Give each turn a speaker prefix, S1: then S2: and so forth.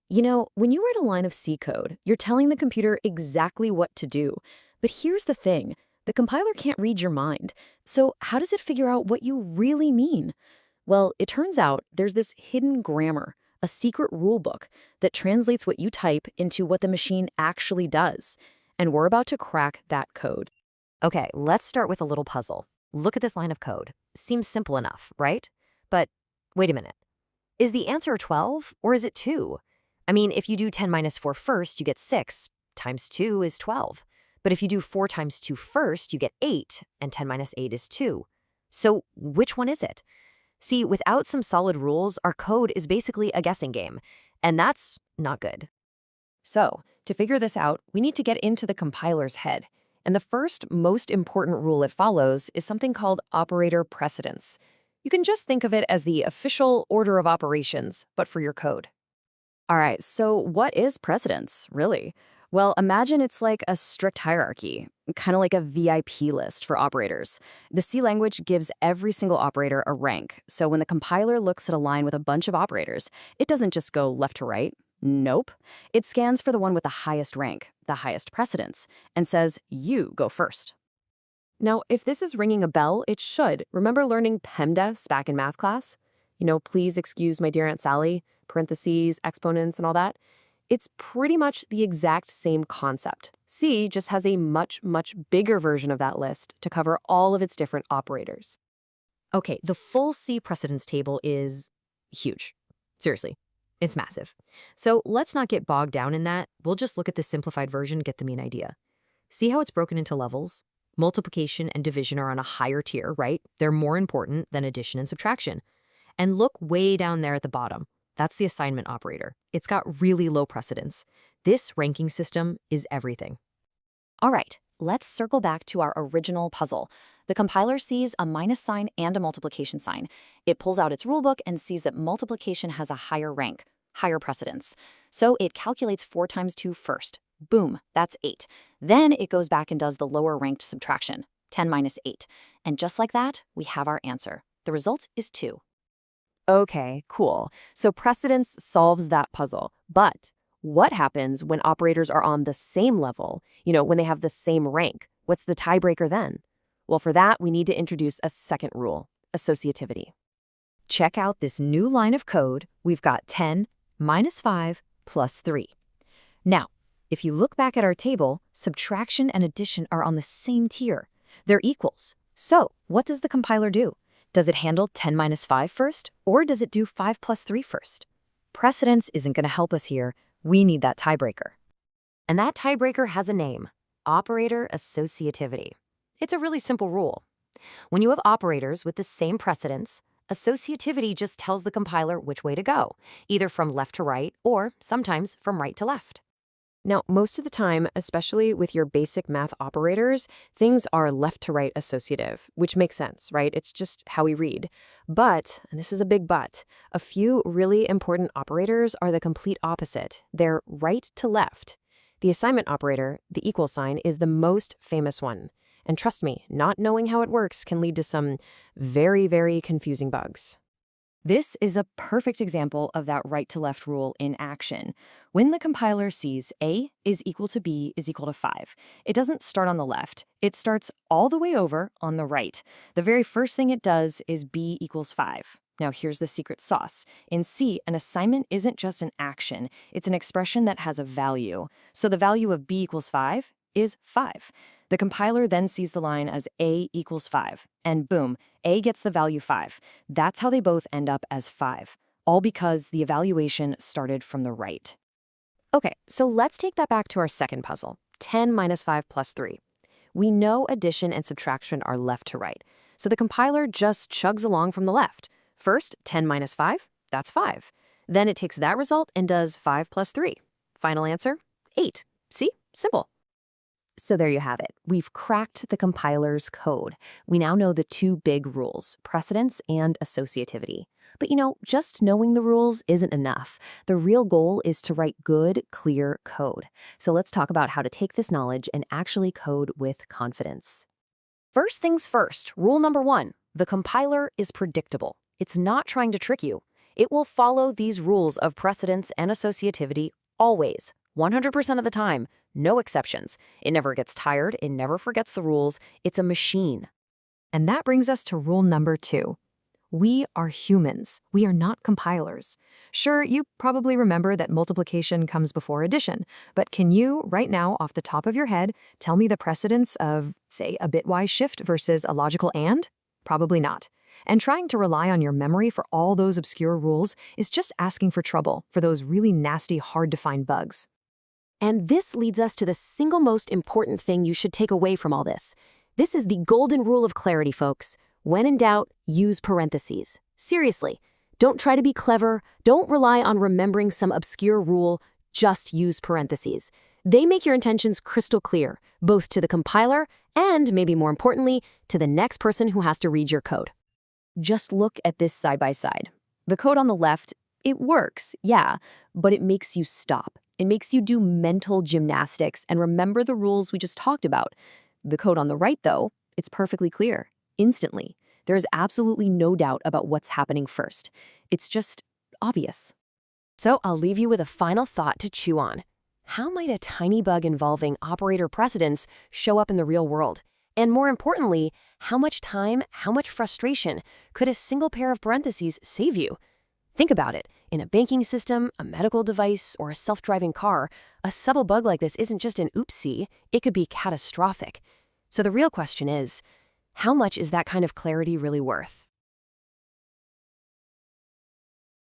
S1: You know, when you write a line of C code, you're telling the computer exactly what to do. But here's the thing, the compiler can't read your mind. So how does it figure out what you really mean? Well, it turns out there's this hidden grammar, a secret rule book that translates what you type into what the machine actually does. And we're about to crack that code.
S2: Okay, let's start with a little puzzle. Look at this line of code. Seems simple enough, right? But wait a minute. Is the answer 12 or is it 2? I mean, if you do 10 minus 4 first, you get 6. Times 2 is 12. But if you do 4 times 2 first, you get 8, and 10 minus 8 is 2. So which one is it? See, without some solid rules, our code is basically a guessing game, and that's not good.
S1: So, to figure this out, we need to get into the compiler's head. And the first, most important rule it follows is something called operator precedence. You can just think of it as the official order of operations, but for your code. All right, so what is precedence, really? Well, imagine it's like a strict hierarchy, kind of like a VIP list for operators. The C language gives every single operator a rank, so when the compiler looks at a line with a bunch of operators, it doesn't just go left to right. Nope. It scans for the one with the highest rank, the highest precedence, and says, you go first. Now, if this is ringing a bell, it should. Remember learning PEMDAS back in math class? Please excuse my dear Aunt Sally, parentheses, exponents, and all that. It's pretty much the exact same concept. C just has a much, much bigger version of that list to cover all of its different operators.
S2: Okay, the full C precedence table is huge. Seriously, it's massive. So let's not get bogged down in that. We'll just look at the simplified version, get the main idea. See how it's broken into levels? Multiplication and division are on a higher tier, right? They're more important than addition and subtraction. And look way down there at the bottom. That's the assignment operator. It's got really low precedence. This ranking system is everything.
S1: All right, let's circle back to our original puzzle. The compiler sees a minus sign and a multiplication sign. It pulls out its rulebook and sees that multiplication has a higher rank, higher precedence. So it calculates 4 times 2 first. Boom, that's 8. Then it goes back and does the lower ranked subtraction, 10 minus 8. And just like that, we have our answer. The result is 2. Okay, cool. So precedence solves that puzzle. But what happens when operators are on the same level, when they have the same rank? What's the tiebreaker then? Well, for that, we need to introduce a second rule, associativity.
S2: Check out this new line of code. We've got 10 minus 5 plus 3. Now, if you look back at our table, subtraction and addition are on the same tier. They're equals. So what does the compiler do? Does it handle 10 minus 5 first, or does it do 5 plus 3 first? Precedence isn't going to help us here. We need that tiebreaker. And that tiebreaker has a name, operator associativity. It's a really simple rule. When you have operators with the same precedence, associativity just tells the compiler which way to go, either from left to right or sometimes from right to left.
S1: Now, most of the time, especially with your basic math operators, things are left to right associative, which makes sense, right? It's just how we read. But, and this is a big but, a few really important operators are the complete opposite. They're right to left. The assignment operator, the equal sign, is the most famous one. And trust me, not knowing how it works can lead to some very, very confusing bugs. This is a perfect example of that right-to-left rule in action. When the compiler sees A is equal to B is equal to 5, it doesn't start on the left. It starts all the way over on the right. The very first thing it does is B equals 5. Now here's the secret sauce. In C, an assignment isn't just an action. It's an expression that has a value. So the value of B equals 5 is 5. The compiler then sees the line as A equals 5, and boom, A gets the value 5. That's how they both end up as 5, all because the evaluation started from the right. Okay, so let's take that back to our second puzzle, 10 minus 5 plus 3. We know addition and subtraction are left to right, so the compiler just chugs along from the left. First, 10 minus 5, that's 5. Then it takes that result and does 5 plus 3. Final answer, 8. See? Simple. So there you have it. We've cracked the compiler's code. We now know the two big rules, precedence and associativity. But just knowing the rules isn't enough. The real goal is to write good, clear code. So let's talk about how to take this knowledge and actually code with confidence. First things first, rule number 1, the compiler is predictable. It's not trying to trick you. It will follow these rules of precedence and associativity always, 100% of the time, no exceptions. It never gets tired, it never forgets the rules. It's a machine.
S2: And that brings us to rule number 2. We are humans. We are not compilers. Sure, you probably remember that multiplication comes before addition, but can you, right now, off the top of your head, tell me the precedence of, say, a bitwise shift versus a logical AND? Probably not. And trying to rely on your memory for all those obscure rules is just asking for trouble for those really nasty, hard-to-find bugs.
S1: And this leads us to the single most important thing you should take away from all this. This is the golden rule of clarity, folks. When in doubt, use parentheses. Seriously, don't try to be clever. Don't rely on remembering some obscure rule. Just use parentheses. They make your intentions crystal clear, both to the compiler and, maybe more importantly, to the next person who has to read your code. Just look at this side by side. The code on the left, it works, yeah, but it makes you stop. It makes you do mental gymnastics and remember the rules we just talked about. The code on the right, though, it's perfectly clear. Instantly. There is absolutely no doubt about what's happening first. It's just obvious. So I'll leave you with a final thought to chew on. How might a tiny bug involving operator precedence show up in the real world? And more importantly, how much time, how much frustration could a single pair of parentheses save you? Think about it. In a banking system, a medical device, or a self-driving car, a subtle bug like this isn't just an oopsie, it could be catastrophic. So the real question is, how much is that kind of clarity really worth?